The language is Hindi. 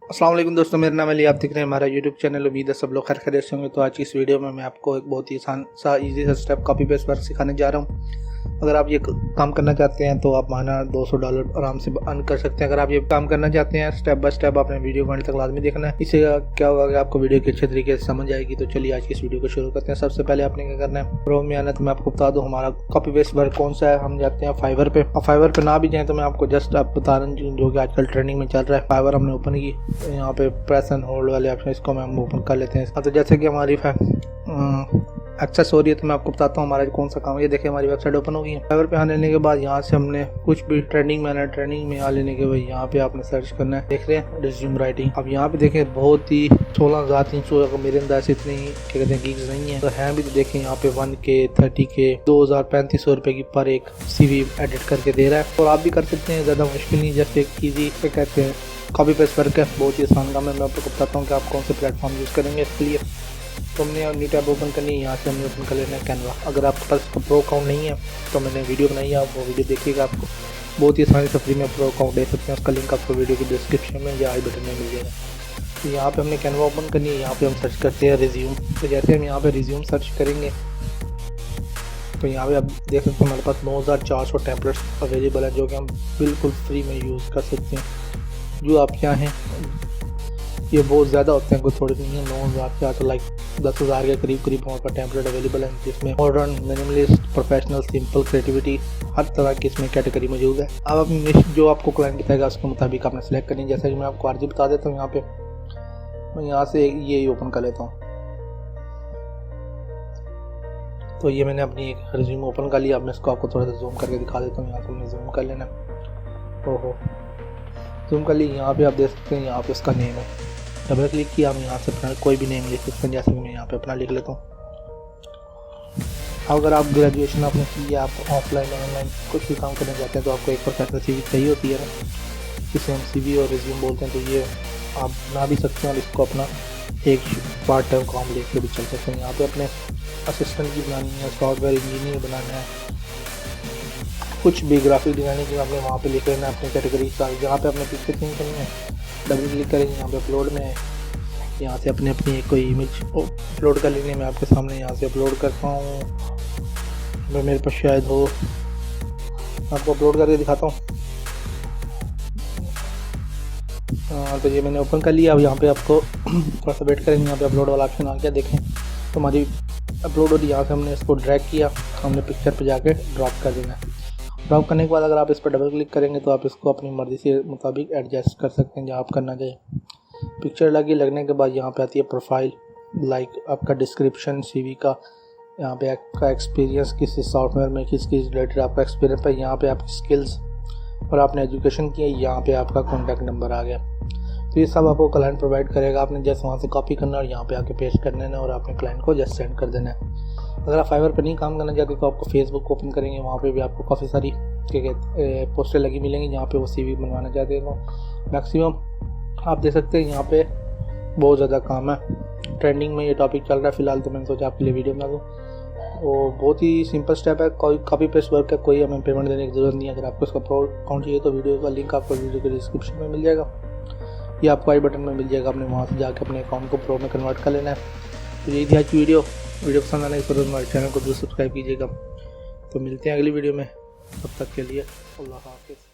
अस्सलाम वालेकुम दोस्तों, मेरा नाम अली। आप देख रहे हैं हमारा यूट्यूब चैनल। उम्मीद है सब लोग खैर खैरियत से होंगे। तो आज की इस वीडियो में मैं आपको एक बहुत ही आसान सा इजी सा स्टेप कॉपी पेस्ट वर्क सिखाने जा रहा हूँ। अगर आप ये काम करना चाहते हैं तो आप माना $200 आराम से अर्न कर सकते हैं। अगर आप ये काम करना चाहते हैं स्टेप बाय स्टेप आपने वीडियो को अंत तक लाजमी देखना है। इससे क्या होगा कि आपको वीडियो की अच्छे तरीके से समझ आएगी। तो चलिए आज की इस वीडियो को शुरू करते हैं। सबसे पहले आपने क्या करना है, क्रोम में आना। तो मैं आपको बता दूँ हमारा कॉपी पेस्ट वर्क कौन सा है। हम जाते हैं फाइवर पे। और फाइवर पे ना भी जाएँ तो मैं आपको जस्ट आप बता रहा हूँ जो कि आजकल ट्रेंडिंग में चल रहा है। फाइवर हमने ओपन की, तो यहाँ पे प्रेस एंड होल्ड वाले ऑप्शन इसको हम ओपन कर लेते हैं। तो जैसे कि हमारी एक्सेस हो रही है तो मैं आपको बताता हूँ हमारा कौन सा काम है। ये देखिए हमारी वेबसाइट ओपन हो गई है। फाइवर पे आने के बाद यहाँ से हमने कुछ भी ट्रेंडिंग में आना है। ट्रेंडिंग में आ लेने के बाद यहाँ पे आपने सर्च करना है। देख रहे हैं रिज्यूम राइटिंग। अब यहाँ पे देखें बहुत ही 16,300 मेरे अंदाज से इतनी क्या कहते हैं गिग्स नहीं है तो हैं भी। तो देखें यहाँ पे 1K 30K 2,3500 रुपए की पर एक CV एडिट करके दे रहा है। और आप भी कर सकते हैं, ज़्यादा मुश्किल नहीं, जस्ट एक ईजी कहते हैं कॉपी पेस्ट वर्क है। बहुत ही आसान काम है। मैं आपको बताता हूँ कि आप कौन से प्लेटफॉर्म यूज़ करेंगे इसके लिए। तो हमने न्यू टैब ओपन करनी है। यहाँ से हमने ओपन कर लेना है कैनवा। अगर आपके पास प्रो अकाउंट नहीं है तो मैंने वीडियो बनाई है, आप वो वीडियो देखिएगा। आपको बहुत ही आसानी से फ्री में प्रो अकाउंट दे सकते हैं। उसका लिंक आपको वीडियो की डिस्क्रिप्शन में या आई बटन में मिल जाएगा। तो यहाँ पे हमने कैनवा ओपन करनी है। यहाँ पे हम सर्च करते हैं रिज्यूम। तो जैसे हम यहाँ पे रिज्यूम सर्च करेंगे तो यहाँ पे आप देख सकते हैं हमारे पास 9,400 टेम्पलेट्स अवेलेबल है जो कि हम बिल्कुल फ्री में यूज़ कर सकते हैं। जो आप क्या हैं ये बहुत ज़्यादा होते हैं, कोई थोड़े नहीं है। 9,400 लाइक 10,000 के करीब हमारे पास टेम्पलेट अवेलेबल है, जिसमें modern, minimalist, professional, simple, creativity, हर तरह की इसमें कैटेगरी मौजूद है। अब अपनी निश जो आपको क्लाइंट बताएगा उसके मुताबिक आपने सेलेक्ट करनी है। जैसा कि मैं आपको आरजी बता देता हूँ। यहाँ पे मैं यहाँ से ये ओपन कर लेता हूँ। तो ये मैंने अपनी एक रिज्यूम ओपन कर लिया। अब मैं इसको आपको थोड़ा सा जूम करके दिखा देता हूँ। यहाँ से हमने जूम कर लेना। ओहो, जूम कर ली। यहाँ पे आप देख सकते हैं यहाँ पे उसका नेम है। डबल क्लिक किया, हम यहाँ से अपना कोई भी नेम लिख सकते हैं। जैसे मैं यहाँ पे अपना लिख लेता हूँ। अगर आप ग्रेजुएशन आपने की या आप ऑफलाइन ऑनलाइन कुछ भी काम करना चाहते हैं तो आपको एक प्रोफेशनल CV चाहिए होती है ना, जिसे हम CV और रिज्यूम बोलते हैं। तो ये आप बना भी सकते हैं और इसको अपना एक पार्ट टाइम काम लेके भी चल सकते हैं। यहाँ पे अपने असिस्टेंट की बनानी है, सॉफ्टवेयर इंजीनियर बनाना है, कुछ भी ग्राफिक डिज़ाइनिंग की आपने वहाँ पे लिख लेना है अपनी कैटेगरी का। यहाँ पे अपने पिक्चर चेंज करनी है, डबल क्लिक करेंगे, यहाँ पे अपलोड में यहाँ से अपने अपनी कोई इमेज अपलोड कर लेंगे। मैं आपके सामने यहाँ से अपलोड करता हूँ। मैं मेरे पास शायद हो, आपको अपलोड करके दिखाता हूँ। तो ये मैंने ओपन कर लिया। अब यहाँ पे आपको थोड़ा सा वेट करेंगे। यहाँ पे अपलोड वाला ऑप्शन आ गया, देखें तो हमारी अपलोड हो रही है। यहाँ से हमने इसको ड्रैग किया, हमने पिक्चर पे जाके ड्रॉप कर देना है। ड्रॉप करने के बाद अगर आप इस पर डबल क्लिक करेंगे तो आप इसको अपनी मर्ज़ी से मुताबिक एडजस्ट कर सकते हैं जहाँ आप करना चाहिए। पिक्चर लगने के बाद यहाँ पे आती है प्रोफाइल, लाइक आपका डिस्क्रिप्शन CV का, यहाँ पे आपका एक्सपीरियंस किस सॉफ्टवेयर में किस रिलेटेड आपका एक्सपीरियंस है, यहाँ पे आपकी स्किल्स और आपने एजुकेशन की है, यहाँ पे आपका कॉन्टैक्ट नंबर आ गया। तो ये सब आपको क्लाइंट प्रोवाइड करेगा। आपने जस्ट वहाँ से कॉपी करना और यहाँ पे आके पेस्ट कर देना और अपने क्लाइंट को जस्ट सेंड कर देना है। अगर आप फाइवर पर नहीं काम करना चाहते तो आपको फेसबुक ओपन करेंगे, वहाँ पे भी आपको काफ़ी सारी पोस्टर लगी मिलेंगी जहाँ पे वो CV बनवाना चाहते हैं। तो मैक्सिमम आप देख सकते हैं यहाँ पे बहुत ज़्यादा काम है। ट्रेंडिंग में ये टॉपिक चल रहा है फ़िलहाल, तो मैंने सोचा आपके लिए वीडियो बना दूँ। वो बहुत ही सिंपल स्टेप है, कोई कॉपी पेस्ट वर्क है, कोई हमें पेमेंट देने की ज़रूरत नहीं है। अगर आपको इसका प्रो अकाउंट चाहिए तो वीडियो का लिंक आपको वीडियो के डिस्क्रिप्शन में मिल जाएगा या आपको आई बटन में मिल जाएगा। आपने वहाँ से जाकर अपने अकाउंट को प्रो में कन्वर्ट कर लेना है। तो यही थी आज की वीडियो पसंद आने के बाद हमारे चैनल को जरूर सब्सक्राइब कीजिएगा। तो मिलते हैं अगली वीडियो में, तब तक के लिए अल्लाह हाफ़िज़।